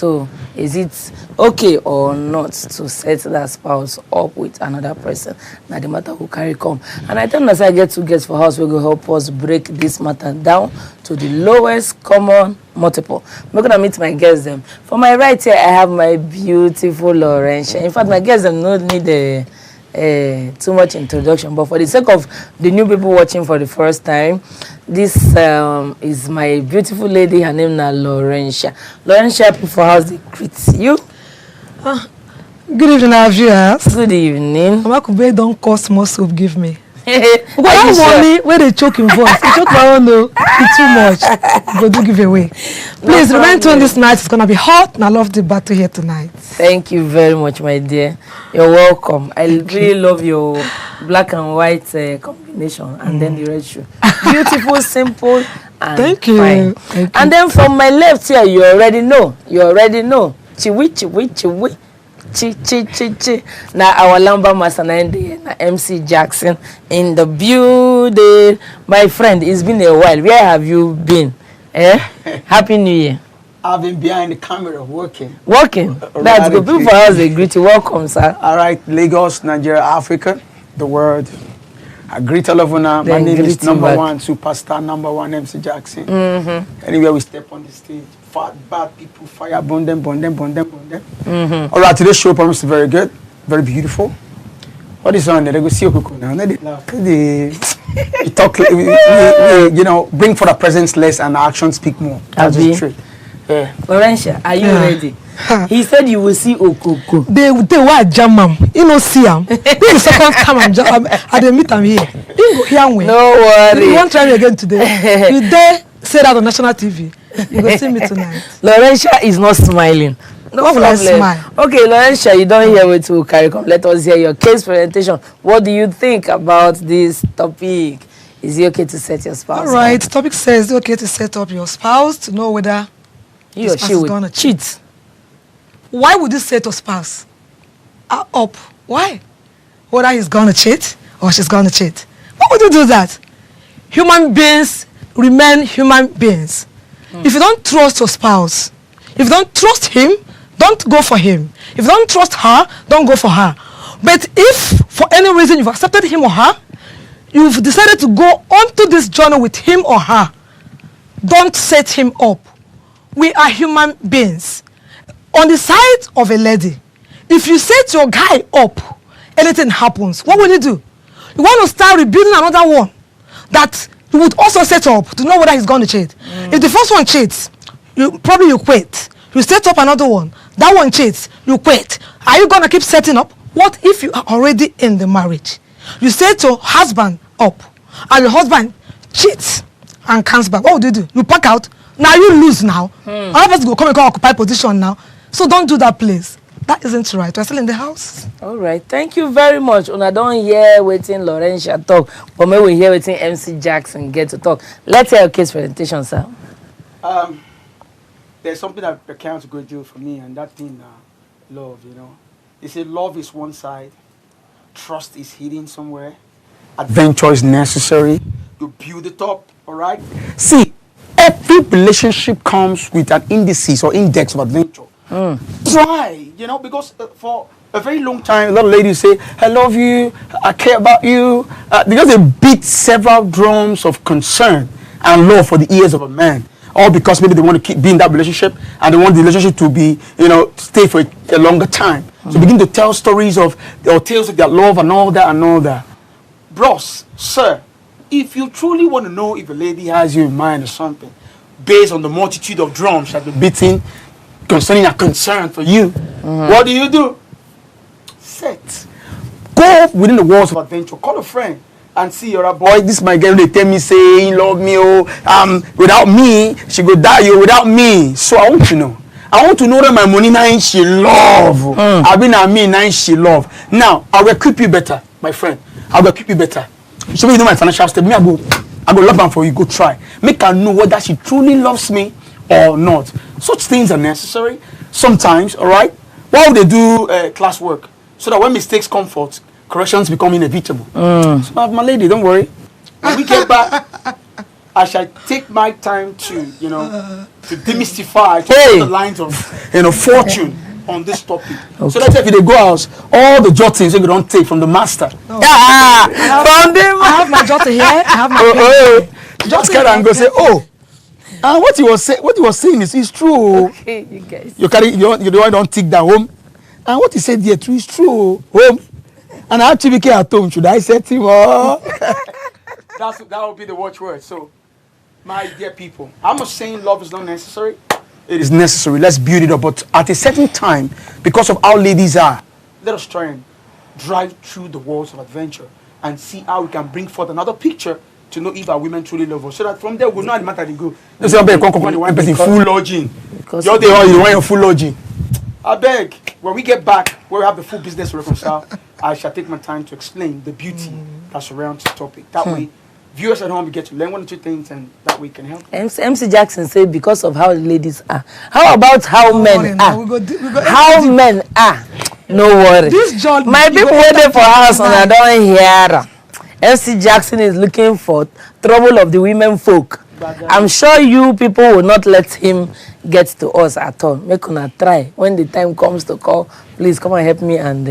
So, is it okay or not to set that spouse up with another person? Now the matter will carry come. And I tell us I get two guests for house will go help us break this matter down to the lowest common multiple. I'm gonna meet my guests them. For my right here, I have my beautiful Laurentia. In fact, my guests them don't need too much introduction, but for the sake of the new people watching for the first time, this is my beautiful lady. Her name is Laurentia. Laurentia, people house they greet you. Good evening, our viewers. Good evening. Amakube don't cost more soap, give me. What money where they choke in voice? They choke my own though. It's too much. But do give away. Please remind you on this night it's gonna be hot, and I love the battle here tonight. Thank you very much, my dear. You're welcome. I really love your black and white combination, and then the red shoe. Beautiful, simple, and thank you. Fine. Thank you. And then from my left here, you already know. You already know. Chiwi, chiwi, chiwi. Chi, chi, chi, chi. Now our Lamba Master na MC Jackson in the building. My friend, it's been a while. Where have you been? Happy New Year. I've been behind the camera working. Working? That's good. People for us, they greet you. Welcome, sir. All right, Lagos, Nigeria, Africa, the world. I greet all of you now. My name is number one superstar, number one MC Jackson. Anywhere we step on the stage, fat, bad people, fire, burn them. All right, today's show promises very good, very beautiful. What is on there? They go see Okuko now. They talk, you know, bring for the presence less and actions speak more. That's the truth. Yeah. Laurentia, are you ready? He said you will see Okoko. They were jam him. You know, see him. This is the second time I didn't meet him here. You hear me? No worry. You won't try me again today. You dare say that on national TV. You will see me tonight. Laurentia is not smiling. No what problem. Will I smile? Okay, Laurentia, you don't hear what to carry come. Let us hear your case presentation. What do you think about this topic? Is it okay to set your spouse? All right. The topic says it's okay to set up your spouse to know whether he or she will cheat. Why would you set your spouse up? Why? Whether he's gonna cheat or she's gonna cheat. Why would you do that? Human beings remain human beings. If you don't trust your spouse, if you don't trust him, don't go for him. If you don't trust her, don't go for her. But if for any reason you've accepted him or her, you've decided to go onto this journey with him or her, don't set him up. We are human beings. On the side of a lady, if you set your guy up, anything happens, what will you do? You want to start rebuilding another one that you would also set up to know whether he's going to cheat. If the first one cheats, you quit. You set up another one. That one cheats, you quit. Are you going to keep setting up? What if you are already in the marriage? You set your husband up, and your husband cheats and comes back. What would you do? You pack out. Now you lose now. Another person will come and occupy position now. So don't do that, please. That isn't right. We're still in the house. All right. Thank you very much. I don't hear waiting Laurentia talk, but maybe we hear waiting MC Jackson get to talk. Let's hear your case presentation, sir. There's something that accounts a great deal for me, and that thing, love, you know. They say love is one side, trust is hidden somewhere, adventure is necessary. You build it up, all right? See, every relationship comes with an indices or index of adventure. Try, you know, because for a very long time, a lot of ladies say, I love you, I care about you, because they beat several drums of concern and love for the ears of a man. All because maybe they want to keep being in that relationship and they want the relationship to be, you know, stay for a longer time. So begin to tell stories of, or tales of their love and all that. Bros, sir, if you truly want to know if a lady has you in mind or something, based on the multitude of drums that they're beating concerning a concern for you, what do? Set. Go within the walls of adventure. Call a friend and see your boy. This my girl. They tell me say he love me. Without me, she go die. Without me, so I want to know. I want to know that my money now she love. I mean, now she love. Now I will equip you better, my friend. I will equip you better. So me know my financial step. Me I go love her for you. Go try. Make her know whether she truly loves me or not. Such things are necessary sometimes. All right. Why would they do classwork? So that when mistakes come forth, corrections become inevitable. So my lady, don't worry. When we get back, I shall take my time to, to demystify to Hey. put the lines of, fortune on this topic. Okay. So let's say if they go out, all the jottings you don't take from the master. From I have my daughter here. I have my Just carry and go say, oh, what he was saying is true. Okay, you guys. You carry, you don't take that home. And what he said here too is true. Home. And I actually became at home. Should I set him up? That would be the watchword. So, my dear people, I'm not saying love is not necessary. It is necessary. Let's build it up. But at a certain time, because of how ladies are, let us try and drive through the walls of adventure and see how we can bring forth another picture to know if our women truly love us. So that from there, we'll know the matter they go. Let's say, one person full lodging. You're the one, you want your full lodging. I beg, when we get back, where we have the full business to reconcile, I shall take my time to explain the beauty that surrounds the topic. That way, viewers at home will get to learn one or two things, and that way can help. MC Jackson said because of how ladies are. How about how men are? How men are? No worry. This John, my people waiting for us and I don't hear. MC Jackson is looking for trouble of the women folk. I'm sure you people will not let him get to us at all. Make una try. When the time comes to call, please come and help me and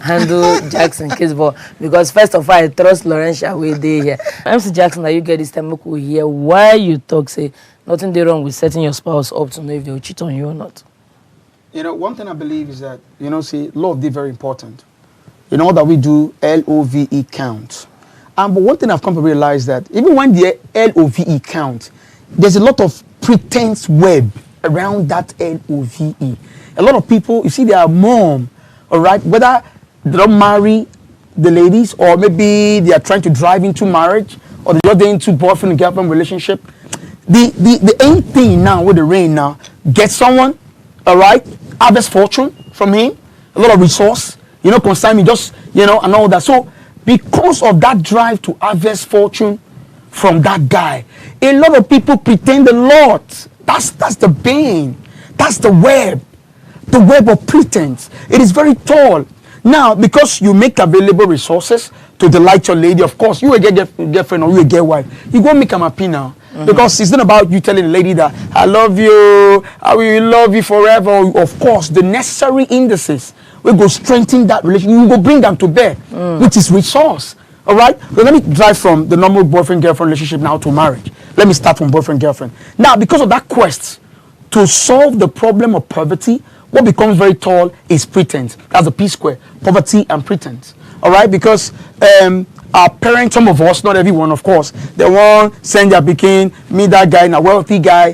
handle Jackson case. But because first of all, I trust Laurentia way they here. MC Jackson, that you get this time, we could hear why you talk. Say nothing they wrong with setting your spouse up to know if they will cheat on you or not. One thing I believe is that see, love is very important. All that we do, LOVE counts. But one thing I've come to realize that even when the LOVE count, there's a lot of pretense web around that LOVE. A lot of people, you see, their mom, all right, whether they don't marry the ladies or maybe they are trying to drive into marriage or they're just into boyfriend and girlfriend relationship. The aim thing now with the rain now, get someone, all right, harvest fortune from him, a lot of resource, consign me just, and all that. So because of that drive to harvest fortune from that guy, a lot of people pretend a lot. That's the bane. That's the web of pretense. It is very tall. Now, because you make available resources to delight your lady, of course, you will get girlfriend or you will get wife. You go make them happy now. Because it's not about you telling the lady that I love you, I will love you forever. Of course, the necessary indices will go strengthen that relationship. You will go bring them to bear, which is resource. All right? So let me drive from the normal boyfriend-girlfriend relationship now to marriage. Let me start from boyfriend-girlfriend. Now, because of that quest to solve the problem of poverty, what becomes very tall is pretense. That's the P square, poverty and pretense. All right? Because our parents, some of us, not everyone, of course, they want send their pikin, meet that guy, a wealthy guy,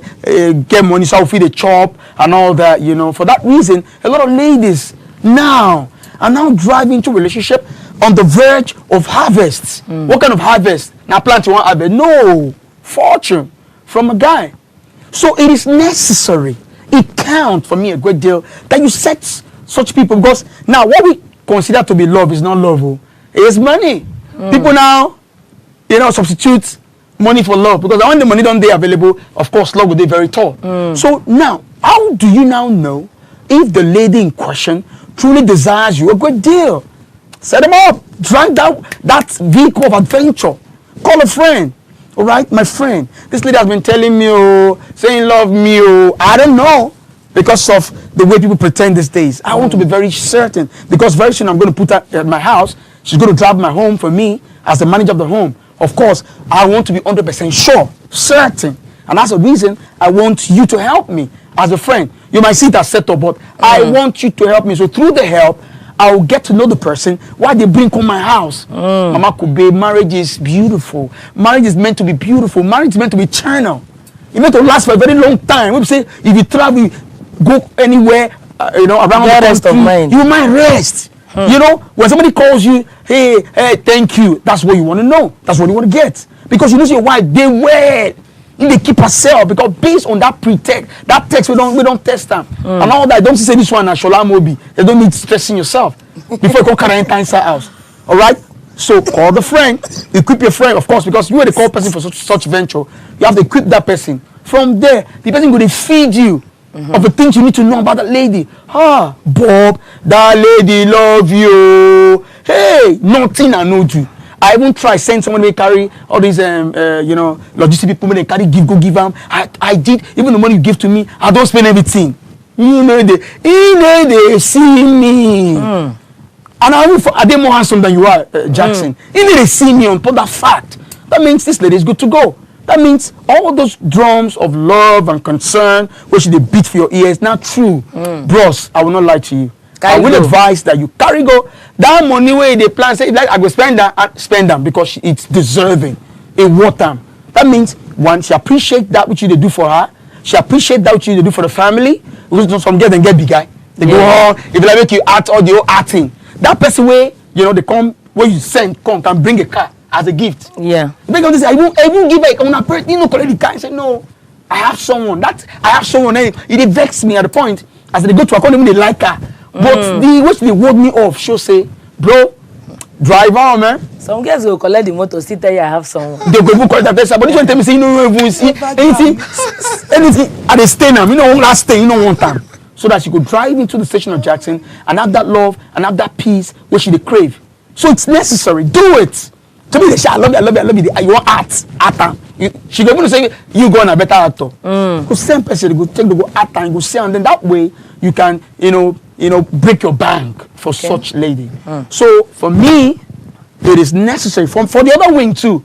get money, so I'll feed a chop and all that, For that reason, a lot of ladies now are now driving into relationship on the verge of harvest. What kind of harvest? Now plant you want harvest? No, fortune from a guy. So it is necessary. It counts for me a great deal that you set such people, because now what we consider to be love is not love. It's money. People now, substitute money for love, because when the money don't be available, of course, love will be very tall. So now, how do you now know if the lady in question truly desires you a great deal? Set them up. Drive that vehicle of adventure. Call a friend. All right, my friend, this lady has been telling me, saying love me, I don't know, because of the way people pretend these days. I want to be very certain, because very soon I'm going to put her at my house. She's going to drive my home for me as the manager of the home. Of course, I want to be 100% sure, certain. And that's the reason I want you to help me as a friend. You might see it as set up, but I want you to help me. So through the help, I will get to know the person, why they bring on my house. Mama Kube, marriage is beautiful. Marriage is meant to be beautiful. Marriage is meant to be eternal. It's meant to last for a very long time. We say, if you travel, go anywhere, around the country, you might rest. When somebody calls you, hey, thank you, that's what you want to know. That's what you want to get. Because you know your wife, they well. They keep herself, because based on that pretext, that text, we don't test them. And all that, don't say this one as Shola Mobi. They don't need stressing yourself before you go carry inside house. All right? So call the friend, equip your friend, of course, because you are the call person for such venture. You have to equip that person. From there, the person going to feed you of the things you need to know about that lady. Bob, that lady love you. Hey, nothing I know you. I even try send someone to carry all these logistic people when they carry give them. I did even the money you give to me, I don't spend everything. They see me. And I did more handsome than you are, Jackson. They see me on that fact. That means this lady is good to go. That means all those drums of love and concern, which they beat for your ears, not true. Bros, I will not lie to you. I will advise that you carry go. That money where they plan, say, like, I go spend them because it's deserving. It worth them. That means, one, she appreciate that which you do for her. She appreciate that which you do for the family. Some get and get big guy. They go on, if they make you act or the whole acting. That person where, they come, where you send, come, can bring a car as a gift. Yeah. They go, I won't give it on a person, collect the car and say, no, I have someone. It vexed me at the point. As they go to a corner, they like her. But the which they word me off, show say, bro, drive on, man. Some girls will collect the motor, still tell you I have someone. They go collect the person, but this one tell me say, you know, see anything, at the stay now, last stay, one time. So that she could drive into the station of Jackson and have that love and have that peace which she crave. So it's necessary. Do it. To me, they say, I love you. You want art. She go to say, you go on a better actor. Because same person, go take the go art and go say, and then that way you can, break your bank for such lady. So for me, it is necessary. For the other wing too.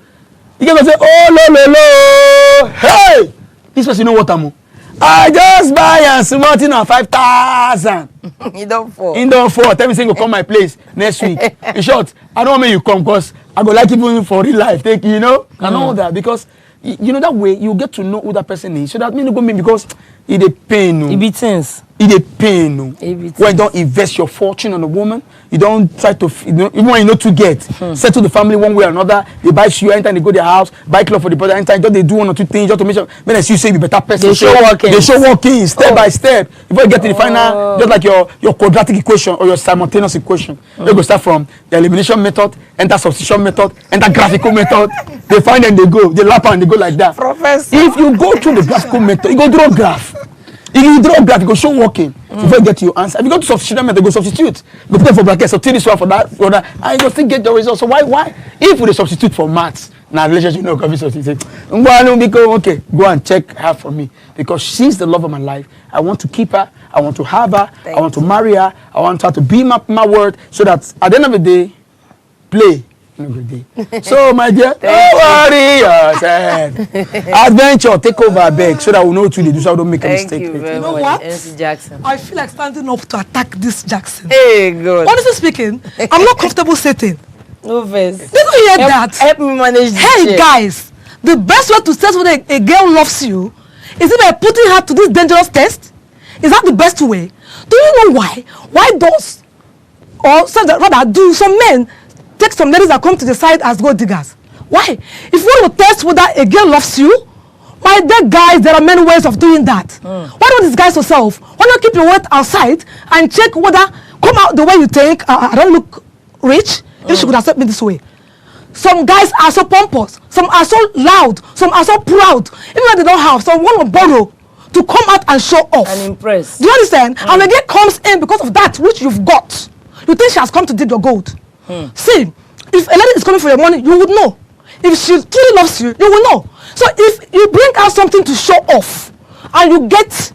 You can say, oh, lo, hey! This person know what I'm on. I just buy a small thing on 5,000. You don't fall. You don't fall. Tell me say you come my place next week. In short, I don't want you come because I go like you for real life. Take and all that because that way you get to know who that person is. So that means you go mean because it a pain. It be tense. It a pain. When you don't invest your fortune on a woman, you don't try to even when you know to get settle the family one way or another. They buy shoe anytime they go their house, buy clothes for the brother anytime. Just they do one or two things just to make sure. When you say you better person, They show walking step by step. Before you get to the final, just like your quadratic equation or your simultaneous equation. You go start from the elimination method, enter substitution method, enter graphical method. They find and they go, they lap and they go like that. Professor. If you go through the graphical method, you go draw graph. If you draw graph, you go show walking. Before you get to your answer. If you go to substitution method, you go substitute. You go put for bracket, substitute this one for that, and you go still get the result. So why? If we substitute for maths, now relationship no can substitute. Okay, go and check her for me because she's the love of my life. I want to keep her. I want to have her. I want to marry her. I want her to be my word, so that at the end of the day, play. So my dear, don't worry yourself. Adventure, take over beg so that we know what to do so I don't make a mistake. Thank you very know much, what? MC Jackson. I feel like standing up to attack this Jackson. Hey, God. Honestly speaking, I'm not comfortable sitting. No verse. Did you hear that? Help me manage this Hey shit. guys, the best way to test whether a girl loves you is it by putting her to this dangerous test? Is that the best way? Do you know why? Why does, or rather, do some men take some ladies that come to the side as gold diggers? Why? If you want to test whether a girl loves you, my dear guys, there are many ways of doing that. Why don't disguise yourself? Why not keep your weight outside and check whether come out the way you think? I don't look rich. If she could accept me this way. Some guys are so pompous. Some are so loud. Some are so proud. Even when they don't have, some want to borrow to come out and show off. And impress. Do you understand? And the girl comes in because of that which you've got. You think she has come to dig your gold. See, if a lady is coming for your money, you would know. If she truly loves you, you will know. So if you bring out something to show off and you get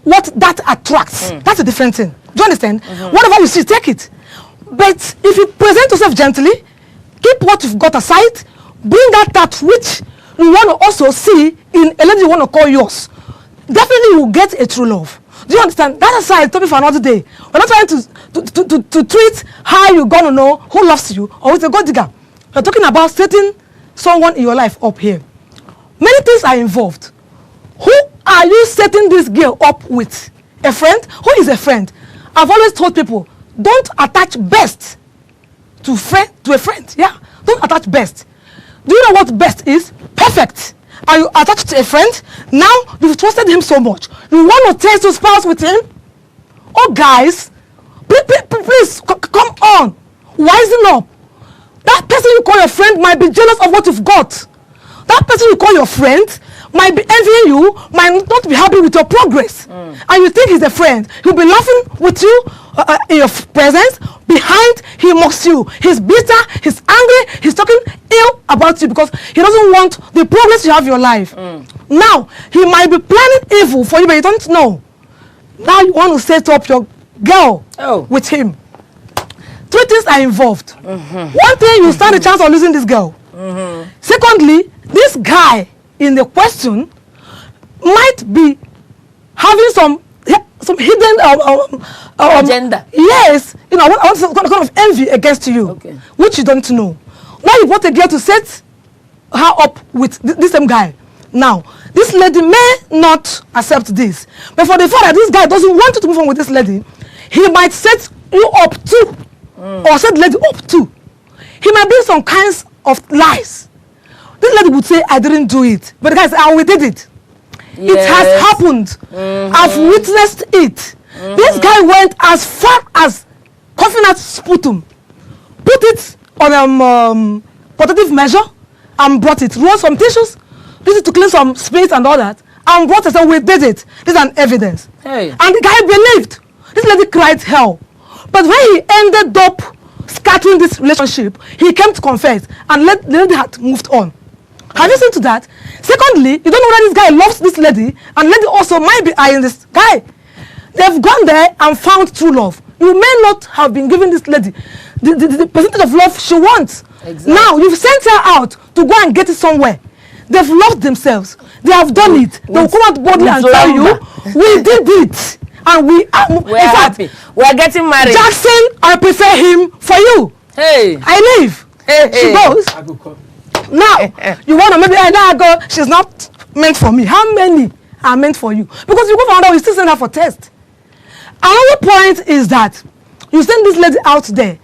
what that attracts, that's a different thing. Do you understand? Whatever you see, take it. But if you present yourself gently, keep what you've got aside, bring out that which you want to also see in a lady you want to call yours. Definitely you will get a true love. Do you understand? That's aside, topic for another day. We're not trying to treat how you're going to know who loves you or who's a gold digger. We're talking about setting someone in your life up here. Many things are involved. Who are you setting this girl up with? A friend? Who is a friend? I've always told people, don't attach best to a friend. Yeah, don't attach best. Do you know what best is? Perfect. Are you attached to a friend? Now you've trusted him so much. You want to taste your spouse with him? Oh, guys, please come on, wisen up. That person you call your friend might be jealous of what you've got. That person you call your friend might be envying you, might not be happy with your progress. And you think he's a friend. He'll be laughing with you in your presence, behind, he mocks you. He's bitter, he's angry, he's talking ill about you because he doesn't want the progress you have in your life. Now, he might be planning evil for you, but you don't know. Now you want to set up your girl with him. 3 things are involved. One thing, you stand a chance of losing this girl. Secondly, this guy in the question might be having some hidden agenda. Yes, you know, I want some kind of envy against you, which you don't know. Now you want a girl to set her up with this same guy. Now, this lady may not accept this, but for the fact that this guy doesn't want you to move on with this lady, he might set you up too, or set the lady up too. He might bring some kinds of lies. This lady would say, I didn't do it, but the guy said, oh, we did it. Yes. It has happened. I've witnessed it. This guy went as far as coughing out sputum, put it on protective measure, and brought it. Rolled some tissues, used it to clean some space and all that, and brought it. So we did it. This is an evidence. Hey. And the guy believed. This lady cried hell. But when he ended up scattering this relationship, he came to confess, and the lady had moved on. Have you seen to that? Secondly, you don't know whether this guy loves this lady, and lady also might be eyeing this guy. They've gone there and found true love. You may not have been giving this lady the percentage of love she wants. Exactly. Now, you've sent her out to go and get it somewhere. They've loved themselves. They have done it. They will come out boldly and tell you, we did it. And we are happy. We are getting married. Jackson, I prefer him for you. Hey. I leave. Hey. She goes. Now, you want to maybe I go, she's not meant for me. How many are meant for you? Because you go for another, you still send her for test. Another point is that you send this lady out there.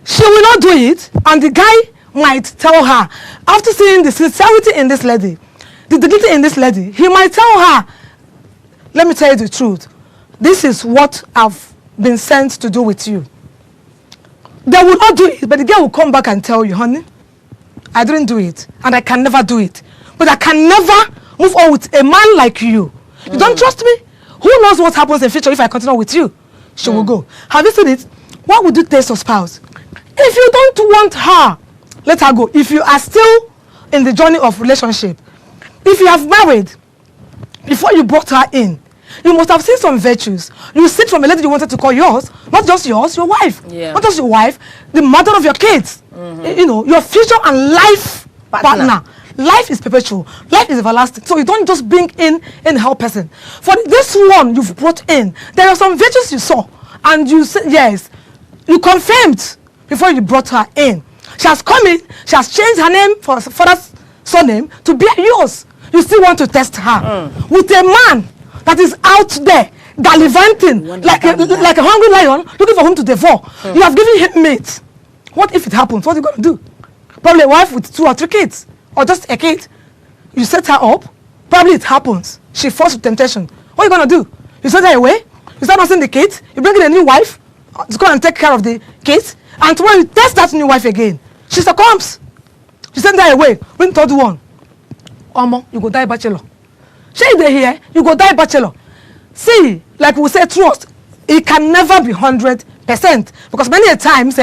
She will not do it, and the guy might tell her, after seeing the sincerity in this lady, the dignity in this lady, he might tell her, let me tell you the truth. This is what I've been sent to do with you. They will not do it, but the girl will come back and tell you, honey, I didn't do it, and I can never do it. But I can never move on with a man like you. You don't trust me? Who knows what happens in the future if I continue with you? She will go. Have you seen it? What would you test your spouse? If you don't want her, let her go. If you are still in the journey of relationship, if you have married, before you brought her in, you must have seen some virtues. You sit from a lady you wanted to call yours, not just yours, your wife. Yeah. Not just your wife, the mother of your kids. You know, your future and life partner. Life is perpetual. Life is everlasting. So you don't just bring in her person. For this one you've brought in, there are some virtues you saw. And you said, yes, you confirmed before you brought her in. She has come in, she has changed her name for father's surname to be yours. You still want to test her. With a man that is out there gallivanting like a hungry lion looking for whom to devour. You have given him meat. What if it happens? What are you going to do? Probably a wife with 2 or 3 kids, or just a kid. You set her up, probably it happens. She falls to temptation. What are you going to do? You send her away, you start nursing the kids, you bring in a new wife to go and take care of the kids, and tomorrow you test that new wife again. She succumbs. You send her away, bring 3rd one. Omo, you go die bachelor. She dey here, you go die bachelor. See, like we say, trust, it can never be 100%. Because many a times,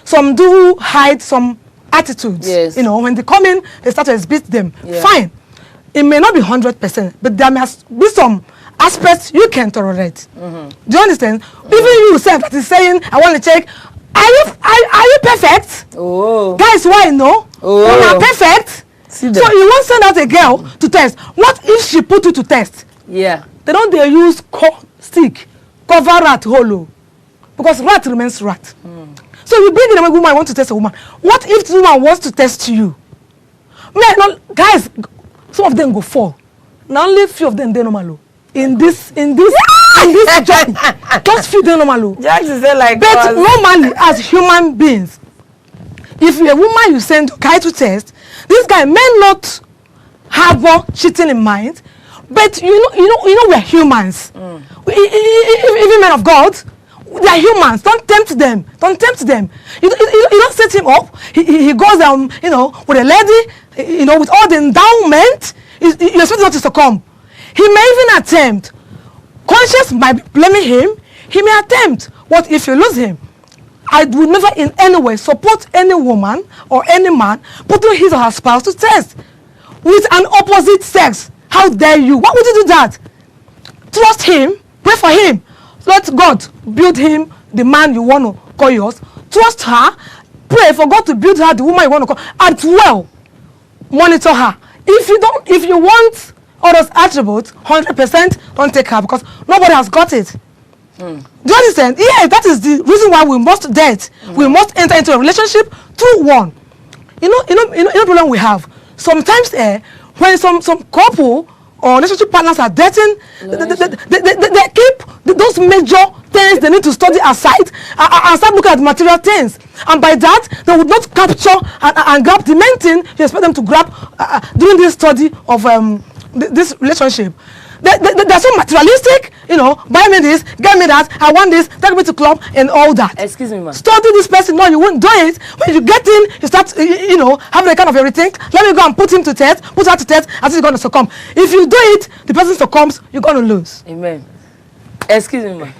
some do hide some attitudes. Yes. You know, when they come in, they start to exhibit them. Yeah. Fine. It may not be 100%, but there must be some aspects you can tolerate. Do you understand? Even you yourself that is saying, I want to check, are you perfect? Oh. Guys, why no? Oh. You're not perfect. So you won't send out a girl to test. What if she put you to test? Yeah. They don't use stick, cover rat hollow. Because rat remains rat. So you bring in a woman, want to test a woman. What if the woman wants to test you? Man, guys, some of them go fall. Now only few of them they normal. In this job, just few they normal. But normally, as human beings, if a woman you send a guy to test, this guy may not harbor cheating in mind, but you know we're humans. Even men of God, they are humans. Don't tempt them. Don't tempt them. You don't set him up. He goes with a lady, with all the endowment. You expect not to succumb. He may even attempt. Conscience might be blaming him. He may attempt. What if you lose him? I would never in any way support any woman or any man putting his or her spouse to test with an opposite sex. How dare you? Why would you do that? Trust him, pray for him. Let God build him the man you want to call yours. Trust her, pray for God to build her the woman you want to call. And well, monitor her. If you want all those attributes, 100%, don't take her because nobody has got it. Do you understand? Yeah, that is the reason why we must date. We must enter into a relationship through one. You know problem we have. Sometimes when some couple or relationship partners are dating, they keep those major things they need to study aside and start looking at material things. And by that, they would not capture and grab the main thing you expect them to grab during this study of this relationship. They're so materialistic, buy me this, get me that, I want this, take me to club and all that. Excuse me, ma'am. Study this person, no, you won't do it. When you get in, you start, having a kind of everything. Let me go and put him to test, put her to test, and he's going to succumb. If you do it, the person succumbs, you're going to lose. Amen. Excuse me, ma'am.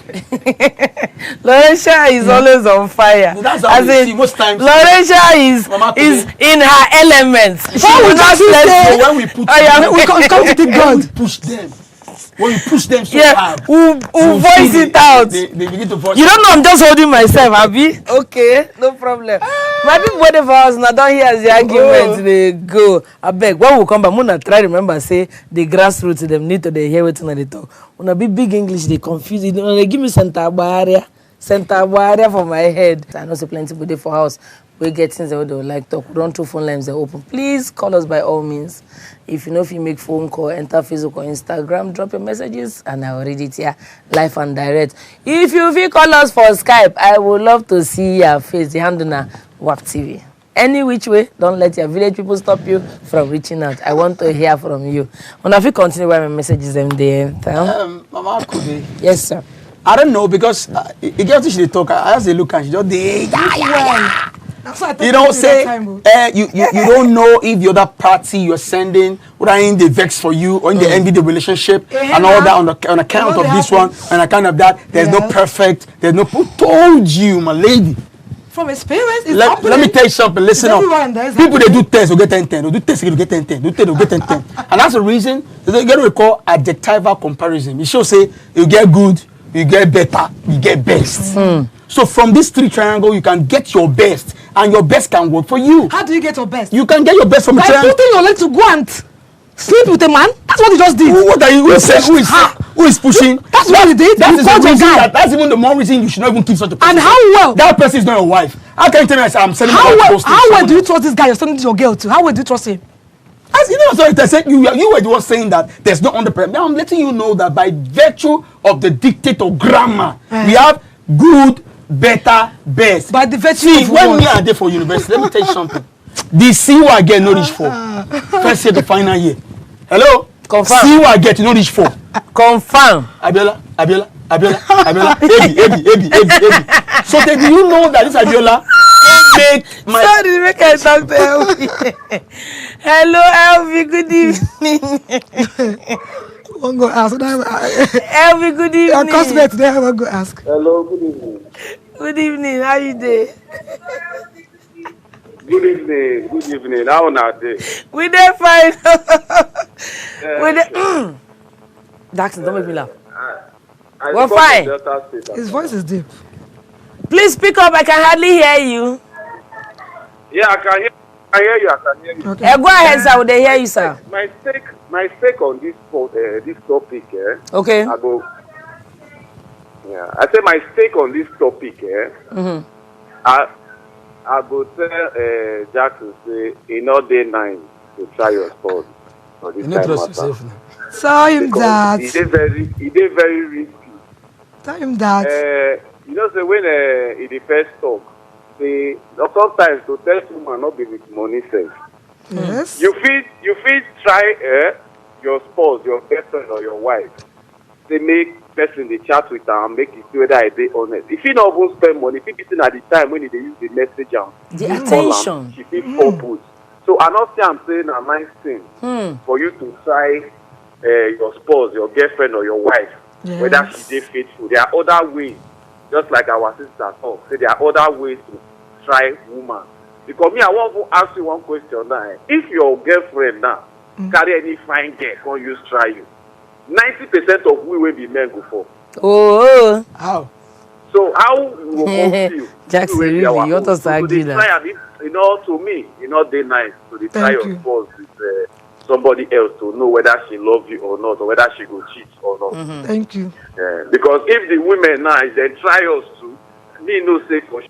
Laurentia is always on fire. That's how we see most times. Laurentia is in her element. She will not let when we put we come to take God. We push them. When you push them so hard, we'll voice it out. They begin to voice. You don't know I'm just holding myself, Abi. Okay, no problem. My people wait for us now. Don't hear as the argument they go. I beg. When we come back, Muna try remember say the grassroots them need to they hear what they talk. When I be big English, they confuse it. They give me center barrier for my head. I know so plenty people for house. We get things that they would like talk. Run through phone lines, they're open. Please call us by all means. If you know if you make phone call, enter Facebook or Instagram, drop your messages and I will read it here live and direct. If you feel call us for Skype, I would love to see your face. The handle now WAP TV. Any which way, don't let your village people stop you from reaching out. I want to hear from you. When I feel continue where my messages them there. Mama Kude. Yes, sir. I don't know because it gets to the talk. I ask the look and she just yeah. You don't say you don't know if the other party you're sending whether in the vex for you or in the envy the relationship and all that on account of this one on account of that. There's no perfect. There's no. Who told you, my lady? From experience, it's let me tell you something. Listen up. People they do tests, they get 10-10. They do tests, they get 10-10. Do tests, they get 10-10. And that's the reason they get what we call adjectival comparison. It shows say you get good, you get better, you get best. So from this three triangle, you can get your best, and your best can work for you. How do you get your best? You can get your best from a triangle. By putting your leg to go and sleep with a man. That's what he just did. What are you? Who is pushing? That's what he did. That's even the more reason you should not even keep such a person. And how well? That person is not your wife. How can you tell me I'm sending how well do you trust this guy you're sending your girl to? How well do you trust him? As you know, so I said you were the one saying that there's no underpressure. Now I'm letting you know that by virtue of the dictate of grammar, we have good, better, best. By the virtue See, of when me are there for university, let me tell you something. The see what I get no reach for. First year to final year. Hello? Confirm. See what I get no reach for. Confirm. Abiola. Ebi. So then do you know that this Abiola make my... Sorry, make I talk to Elvi. Hello, Elvi, good evening. One go ask. Elvi, good evening. Your customer today, I want to go ask. Hello, good evening. Good evening, how you doing? Good evening. How are you? We dey fine. We dey... Jackson, don't make me laugh. We're fine. His voice is deep. Please speak up, I can hardly hear you. Yeah, I can hear you. Okay. Go ahead, sir, would they hear you, sir? My stake on this topic, Okay. I say my stake on this topic, I go tell Jackson say e no dey nice to try your sport for this time matter. Tell him that. It is very risky. Tell him that. You know, say when in the first talk, say sometimes to tell someone not be with money safe. Yes. You feel try your spouse, your girlfriend or your wife. They make person they chat with her and make it see whether they honest. If you not even spend money, if you be at the time when they use the message and the attention, she feel purpose. So I not say I'm saying a nice thing for you to try your spouse, your girlfriend or your wife, whether she dey faithful. There are other ways just like our sister talk, say there are other ways to try woman. Because me, I want to ask you one question now. If your girlfriend now carry any fine girl, can't use try you, 90% of we will be men go for. Oh. How? So how you will feel? Jackson, really, you want to argue that? Try and to me, they nice. So they try your spouse with somebody else to know whether she loves you or not, or whether she will cheat or not. Thank you. Because if the women now, they try us to, me no say for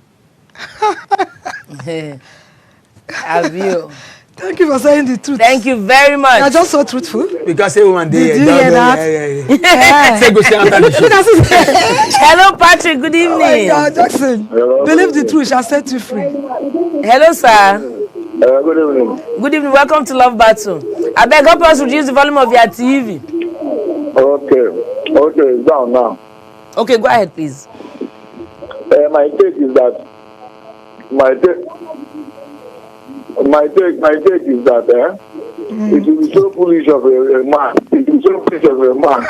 Have you? Thank you for saying the truth. Thank you very much. You're just so truthful. Because everyone Did you hear that? Say go say after the show. Hello, Patrick. Good evening. Oh my God, Jackson. Believe the truth shall set you free. Hello, sir. good evening. Good evening. Welcome to Love Battle. I beg help us reduce the volume of your TV. Okay, it's down now. Okay, go ahead, please. My take is that it will be so foolish of a man. It will be so foolish of a man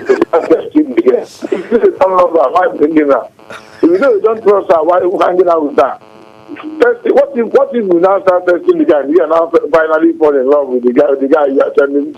to start testing again. If you say some love her, why bringing her? If you know you don't trust her, why are you hanging out with her? What if we now start testing the guy and you are now finally fall in love with the guy you are sending?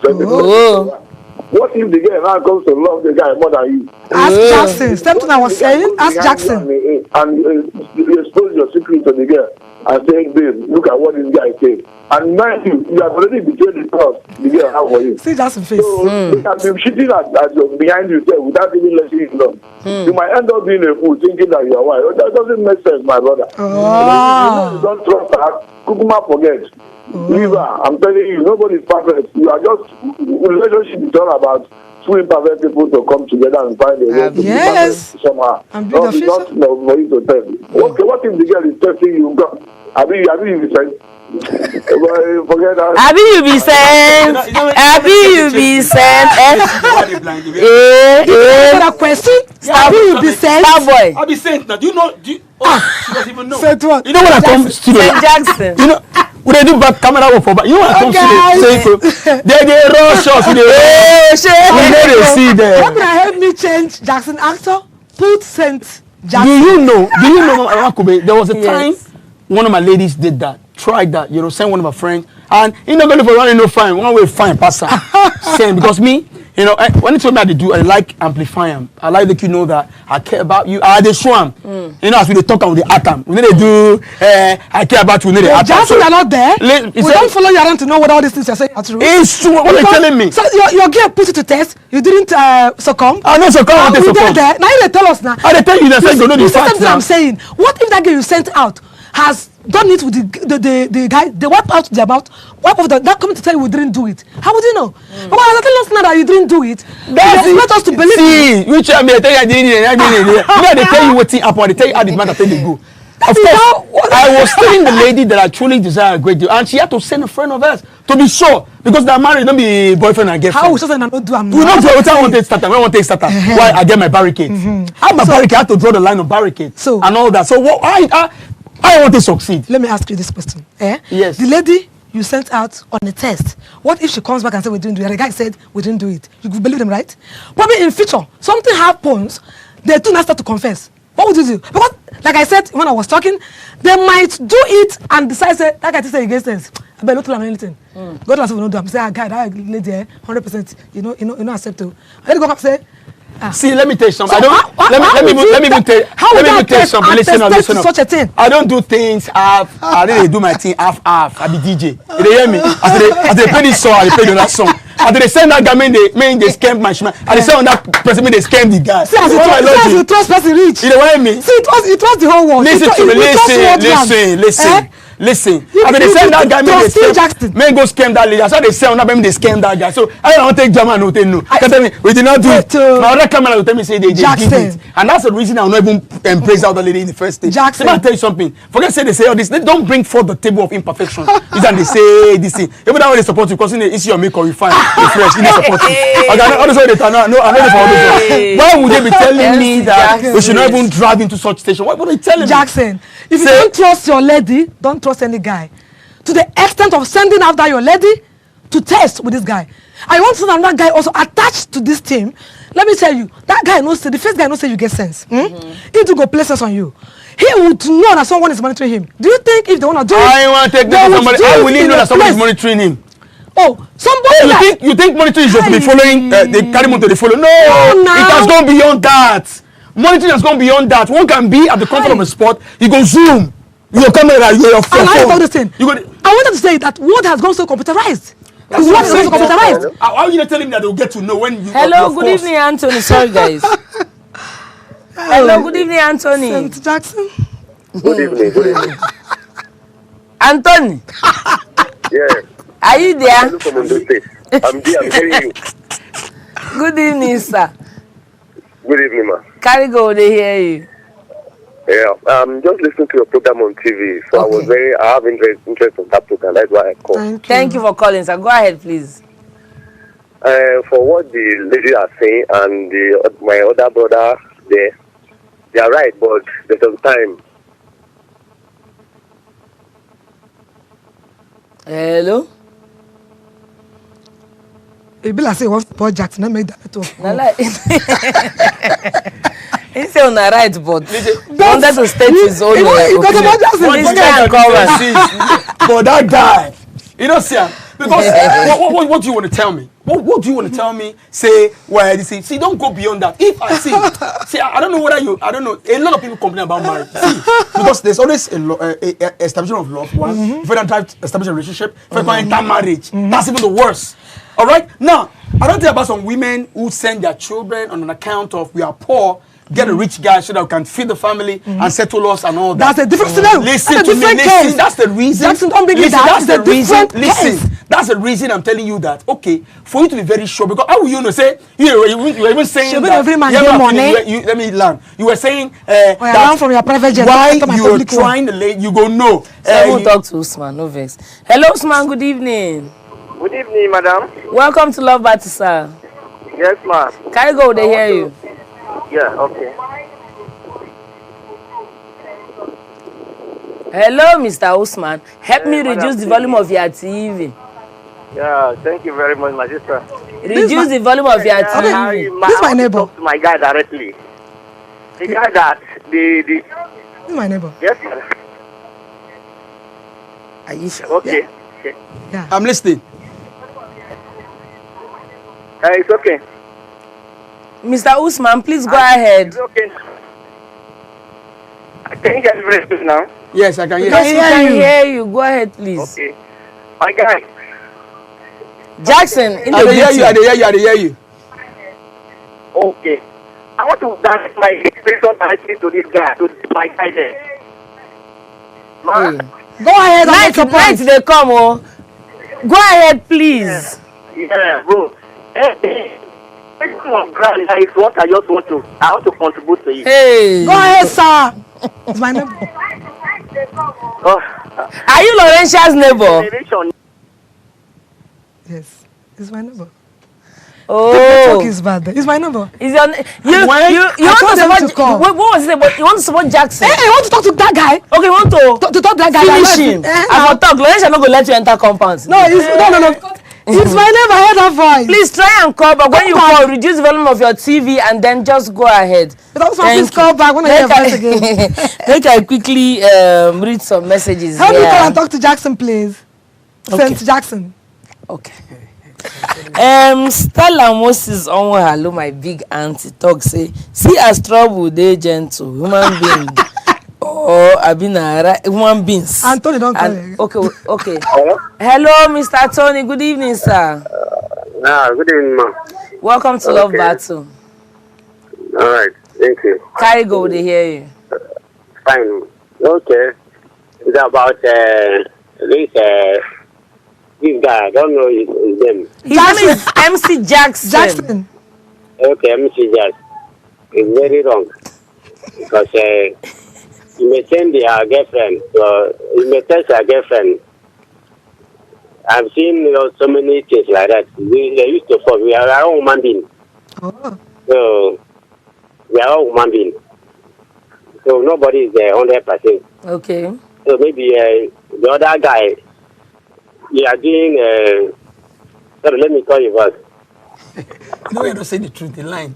What if the guy now comes to love the guy more than you? Ask Jackson. Something I was saying. Ask Jackson. And you expose your secret to the girl and say, babe, look at what this guy said. And mind you have already betrayed the trust the girl have for you. See Jackson face. So you can be cheating at behind yourself without even letting you know. You might end up being a fool thinking that you are white. That doesn't make sense, my brother. You don't trust her. Kukuma forget. Leave her. I'm telling you, nobody is perfect. You are just relationship is all about two imperfect people to come together and find a way to be perfect somehow. Not for you to tell. Okay, what if the girl is testing you? Abi you be sent. Forget that. Abi you be sent. Abi you be sent. That question. Abi you be sent. Starboy. I'll be sent now. Do you know? She doesn't even know. Sent what? You know when I come studio? Saint Jackson. You know when they do back camera work for back. You know when I come studio? They rush us. We know they see there. What can help me change Jackson actor? Put Saint Jackson. Do you know, Akube, there was a time one of my ladies did that, tried that, sent one of my friends, and you know, going for running no fine, one way fine, pass her. Same, because me, when it told me how to do, I like amplifying. I like that you know that I care about you. I they show them. As we talk with the atom, we need to do, I care about you, we need the atom. Jackson, you're not there. We don't follow you around to know what all these things you're saying are true. It's true. What are you telling me? So your girl put you to test. You didn't succumb. I don't succumb. I didn't succumb. Now you tell us now. I tell you that you know the facts now. I'm saying, what if that girl you sent out has done it with the guy, they wipe out their mouth, wipe off that coming to tell you we didn't do it? How would you know? But when tell us now that you didn't do it, that's not us to believe. See, which I tell you I didn't. They tell you what thing happened, they tell you how the matter they go. Of course, I was telling the lady that I truly desire a great deal, and she had to send a friend of hers to be sure, because they're married, don't be boyfriend and girlfriend. How we not do? We don't do it. I want to start. I want to start. Why I get my barricade? I have my barricade. I have to draw the line of barricade and all that. So what? I want to succeed. Let me ask you this question. Yes. The lady you sent out on a test, what if she comes back and says we didn't do it? The guy said we didn't do it. You believe them, right? Probably in future, something happens, they do not start to confess. What would you do? Because, like I said when I was talking, they might do it and decide, say, that guy say against us. I better not tell them anything. God will not do. I'm saying, guy, that lady, 100%, you know, acceptable. Let me go back and say. See, let me tell you something. Let me even tell you something. Listen up. Such a thing. I don't do things half. I really do my thing half. I be DJ. You hear me? As they play this song, I play the last song. After they send that guy, they scam my shman. And they say on that person, they scam the guy. See, as you trust person rich. You know what I mean? See, it was the whole world. Listen to me. Listen. After they send that guy, men go scam that lady. That's why they say on that they scam that guy. So I don't take German, no, they know. Tell me, we did not do it. Now that camera will tell me say they give it. And that's the reason I will not even embrace that other lady in the first stage. Jackson. Let me tell you something. Forget say they say all this. They don't bring forth the table of imperfection. And they say this thing. Even that way they support you because it's your make or refine. It's fresh. You support you. All this way they turn out. No, I know for all this. Why would they be telling me that we should not even drive into such station? What are they telling me? Jackson, if you don't trust your lady, don't trust any guy. To the extent of sending after your lady to test with this guy. I want to see another guy also attached to this team. let me tell you, that guy knows, the first guy knows say you get sense. He do go play sense on you. He would know that someone is monitoring him. Do you think if they want to do it? I want to take this to somebody. How will he know that somebody is monitoring him? Oh, somebody you think monitoring is just to be following, they carry him to the follow. No, it has gone beyond that. Monitoring has gone beyond that. One can be at the comfort of a spot, you go zoom, your camera, your phone. And I this thing. I wanted to say that what has gone so computerized. What is so computerized? How are you not telling me that they'll get to know when you... Hello, good evening, Anthony. Sorry, guys. Hello, good evening, Anthony. St. Jackson. Good evening, good evening. Anthony. Yeah. Are you there? I'm there, I'm hearing you. Good evening, sir. Good evening, ma. Carry go, they hear you. Yeah, I'm just listening to your program on TV, so Okay. I have interest in that program. That's why I called. Thank you for calling, sir. Go ahead, please. For what the lady are saying and my other brother there, they are right, but there's some time. Hello? It be like say one Paul Jackson, not make that network. Na like he say on the right, but wanted to state his own opinion. Please try and cover. But that guy, you know, sir, because what do you want to tell me? What do you want to tell me? Say, well, see, don't go beyond that. If I see, I don't know whether you, I don't know. A lot of people complain about marriage. See, because there's always a establishment of love. One, if you don't try to establish a relationship, if you can't enter marriage, that's even the worst. All right. Now, I don't tell about some women who send their children on an account of we are poor. Get a rich guy so that we can feed the family and settle us and all that. That's a different scenario. Listen to me. Listen, that's the reason. Jackson, don't bring it Listen, down. that's the It's a reason. different Listen, that's the reason I'm telling you that. Okay, for you to be very sure, because how will you know? Say you were even saying Should that. every man get money? Let me learn. You were saying I learn from your private jet. why you're trying to lay. You go no. Someone talk to Usman. No vex. Hello, Usman. Good evening. Good evening, madam. Welcome to Love Battle, sir. Yes, ma'am. Carry go. They hear you. Yeah, okay. Hello, Mr. Usman. Help me madam, reduce the volume of your TV. Yeah, thank you very much, my sister. Reduce the volume of your TV. This is my neighbor. Talk to my guy directly. The guy that This is my neighbor. yes, madam. Are you sure? Okay. Okay. Yeah. I'm listening. It's okay. Mr. Usman, please go ahead. It's okay. Can you get very good now? Yes, I can hear. Yes, you. we can hear you. Go ahead, please. Okay. My guy. Jackson, in I the hear you. I meeting. hear you. I hear you. Okay. I want to direct my expression directly to this guy, to my guy there. Man, Go ahead and Night, make your night point. they come, oh. Go ahead, please. yeah, bro. Hey, come on, ground is what I just want to. I want to contribute to it. Hey. Go ahead, sir. It's my neighbor. Oh, Are you Laurentia's neighbor? generation. Yes. It's my neighbor. Oh. Network is bad. It's my neighbor. Is your you When- you I want told to them support to call. what was it? But you want to support Jackson? Hey, I want to talk to that guy. Okay, you want to To talk to that guy. finish that him. left it. I will talk. Laurentia no go let you enter compound. No, no. It's my neighbor. I heard that voice. Please try and call, but when you Come back. call, reduce the volume of your TV and then just go ahead. But also, Thank please call back when I hear your voice again. Make I quickly read some messages Help me here. call and talk to Jackson, please. Okay. St. Jackson. Okay. Stella Moses on hello, my big auntie talk say, see as trouble they gentle human being. Oh, I been a human beings. Anthony, don't call him. Okay. Hello? Hello, Mr. Tony. Good evening, sir. Good evening, ma. Welcome to Love Battle. All right, thank you. Carry go, they hear you. Fine. Okay. It's about this guy. I don't know his name. His name is MC Jackson. Jackson. Okay, Mr. Jack. It's very wrong because you may send your girlfriend, so you may test your girlfriend. I've seen so many things like that. They used to fall. We are our own human beings. Oh. So we are all human beings. So nobody is 100%. Okay. So maybe the other guy, you are doing. Sorry, let me call you first. No, you're not saying the truth. The line.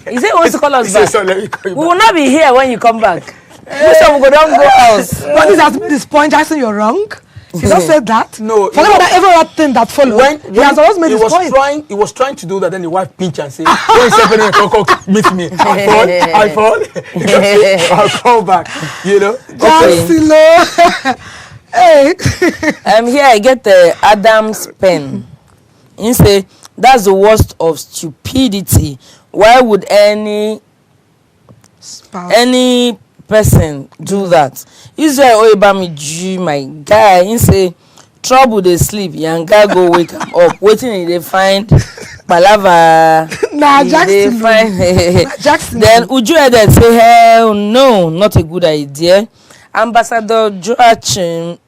He said he wants to call us He back. said, so let me call you We back. will not be here when you come back. This time we don't go house. But this has made this point, Jackson, you're wrong. He just said that. No, Forget about every other thing that followed. He has always made his point. He was trying to do that, then the wife pinch and say, "When Stephanie come meet me, I fall. I'll call back." You know. Jackson, hey. Here I get the Adam's pen. He say that's the worst of stupidity. Why would any person do that? Israel Oibamiji, my guy, he say trouble they sleep, young guy go wake him up. Waiting they find palava. Nah, Jackson. Jackson. Then Uju Eden say hell no, not a good idea. Ambassador Joachim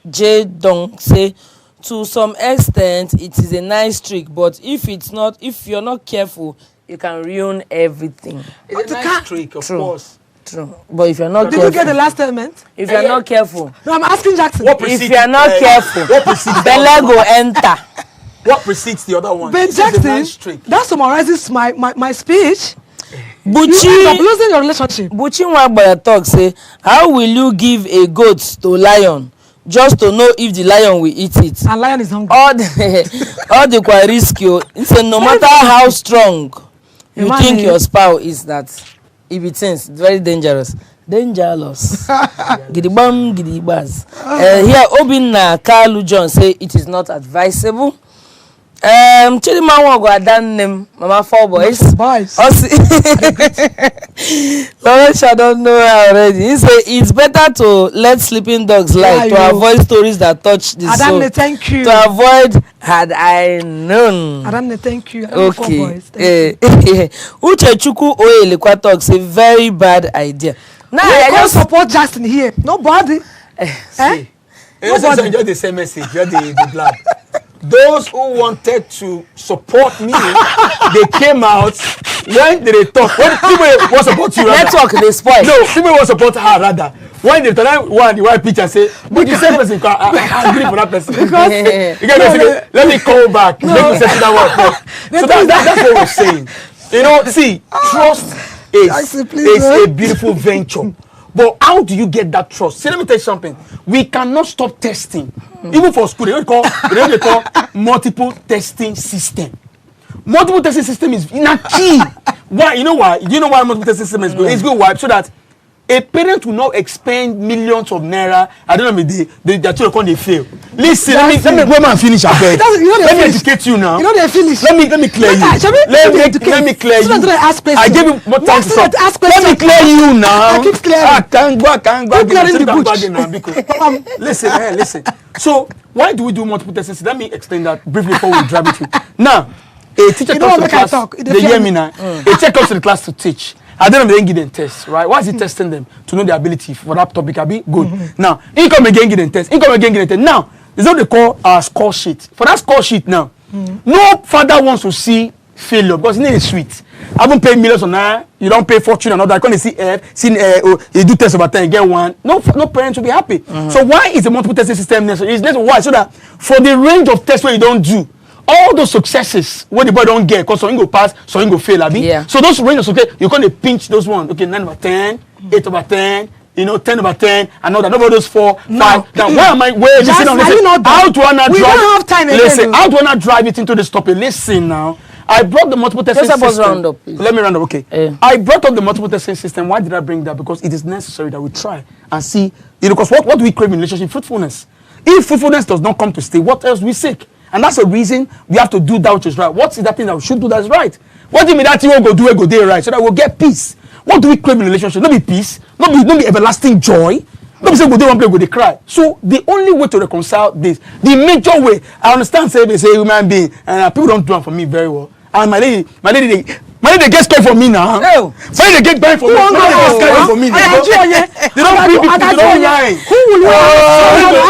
J. Dong say to some extent it is a nice trick, but if you're not careful, you can ruin everything. It's a nice trick, of course. True. But if you're not careful. Did you get the last statement? If you're not careful. No, I'm asking Jackson. If you're not careful, Bella go enter. What precedes the other one? But Jackson, that summarizes my speech. Buchi, you end up losing your relationship. Buchi Nwabaya talk say, how will you give a goat to lion just to know if the lion will eat it? And lion is hungry. All the quite risky. He say no matter how strong you think your spouse is, that if it is very dangerous. Gidibam gidibaz. Here Obinna Kalu John say it is not advisable. Chidima Wago Adan name Mama 4 boys. Boys. I don't know already. He say it's better to let sleeping dogs lie to avoid stories that touch the soul. Adane, thank you. To avoid had I known. Adane, thank you. Okay. Uche Chuku Oyelekwa talk say very bad idea. Now I just support Justin here. Nobody. See, nobody enjoy the same message. You're the black. Those who wanted to support me, they came out when they talk. When people want to support you, network they spoil. No, people want to support her rather. When they turn one the white picture say, but the same person, I agree for that person. Because let me call back. Let me settle that one first. So that's what we're saying. You know, see, trust is a beautiful venture. But how do you get that trust? See, let me tell you something. We cannot stop testing. Even for school, they call multiple testing system. Multiple testing system is not key. Why? You know why? Do you know why multiple testing system is good? It's good. Why? So that a parent will not expend millions of naira. I don't know, their children they fail. Listen, let me go and finish. Let me educate you now. You know they finish. Let me clear you. Let me clear you. I gave you more time to talk. Let me clear you now. I keep clearing. I can't go. the bush. Listen. So why do we do multiple testing? Let me explain that briefly before we drive it through. Now, a teacher comes to the class. They hear me now. A teacher comes to the class to teach. I don't know, they give them tests, right? Why is he testing them? To know their ability for that topic. I'll be good. Now, he come again, give them tests. Now, this is what they call our score sheet. For that score sheet now, no father wants to see failure because it is sweet. I haven't paid millions on that. You don't pay fortune and all that. When they see you do test over 10, you get one. No parents will be happy. So why is the multiple testing system necessary? It's necessary. Why? So that for the range of tests where you don't do, all those successes where the boy don't get, because some go pass, some go fail, abi. Yeah. So those range of success, you can't pinch those ones. Okay, 9 over 10, 8 over 10, 10 over 10, and all that. Nobody those 4, 5. Now, why am I waiting? How do I not drive? We don't have time again. Listen, how do I not drive it into this topic? Listen now. I brought the multiple testing system. Round up, please. Let me round up, okay. I brought up the multiple testing system. Why did I bring that? Because it is necessary that we try and see, because what do we crave in relationship? Fruitfulness. If fruitfulness does not come to stay, what else we seek? And that's the reason we have to do that which is right. What is that thing that we should do that is right? What do you mean that thing we go do it go day right so that we'll get peace? What do we crave in relationship? Not be peace, not be everlasting joy. Not be say go day one play go they cry. So the only way to reconcile this, the major way, I understand say they say human being and people don't do it for me very well. And my lady they get scared for me now. No. Why they get buying for me? They get scared for me. They don't bring people. They don't lie. Who will you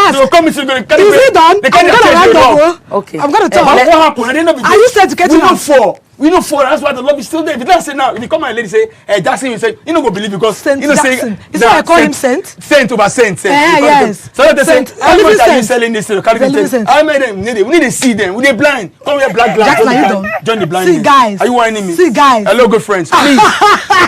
ask. They will come into the carry. Is it done? They I'm gonna write up. Okay. I'm gonna talk. What happened? I didn't know. Are you said to get we him know out? four. We know four. That's why the love is still there. If you don't say now, if you come my lady say, Jackson, you say, you don't go believe because Saint you know Jackson. say. Is that I call him Saint? Saint over Saint. Yes. So they say, Saint. how much are you Saint. selling this to the carry? Saint. I made them. We need to see them. We need blind. Come here, black glass. Jackson, are you done? Join the blind. See guys. Are you whining me? See guys. Hello, good friends. Please,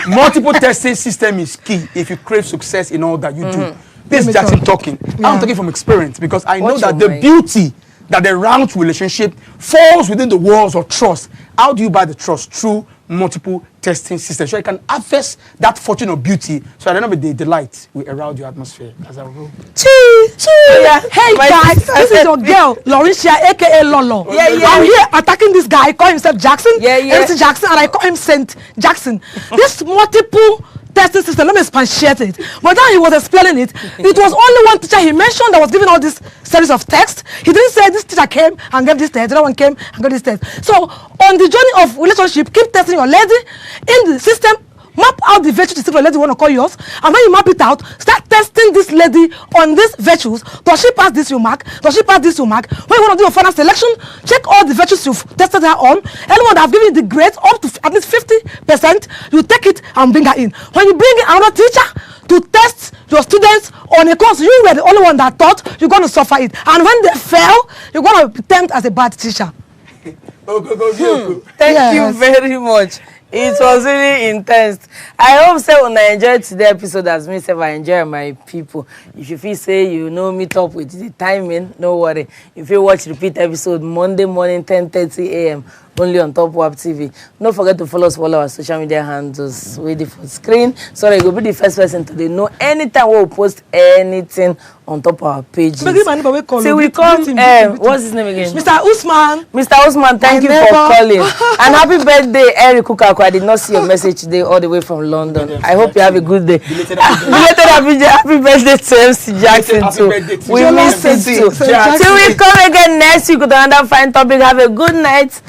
multiple testing system is key if you crave success in all that you do. This is Jackson talking. I'm talking from experience because I know that the beauty that the round relationship falls within the walls of trust. How do you buy the trust? Through multiple testing systems. So you can harvest that fortune of beauty. So at the end of the day, the light will around your atmosphere as a rule. Yeah. Hey guys, this is your girl, Lauricia, aka Lolo. I'm here attacking this guy. I call himself Jackson. MC Jackson, and I call him Saint Jackson. This multiple testing system, let me expatiate it. But then he was explaining it. It was only one teacher he mentioned that was giving all this series of text. He didn't say this teacher came and gave this test, the other one came and gave this test. So on the journey of relationship, keep testing your lady in the system. Map out the virtue to see if your lady want to call yours, and when you map it out, start testing this lady on these virtues. Does she pass this you mark? Does she pass this you mark? When you want to do your final selection, check all the virtues you've tested her on. Anyone that have given you the grades up to at least 50%, you take it and bring her in. When you bring in another teacher to test your students on a course, you were the only one that thought you're going to suffer it, and when they fail, you're going to be tempted as a bad teacher. Thank you very much. It was really intense. I hope so when I enjoyed today's episode as myself, I enjoy my people. If you feel say you know meet up with the timing, no worry. If you watch repeat episode Monday morning 10:30 a.m. only on Top WAP TV. Don't forget to follow us for all our social media handles. Wait for screen. So that you'll be the first person to know anytime we'll post anything on top of our pages. So we come, what's his name again? Mr. Usman. Mr. Usman, thank you for calling. And happy birthday, Eric Kukaku. I did not see your message today all the way from London. I hope you have a good day. Happy birthday to MC Jackson too. We miss it too. Till we come again next week with another fine topic. Have a good night.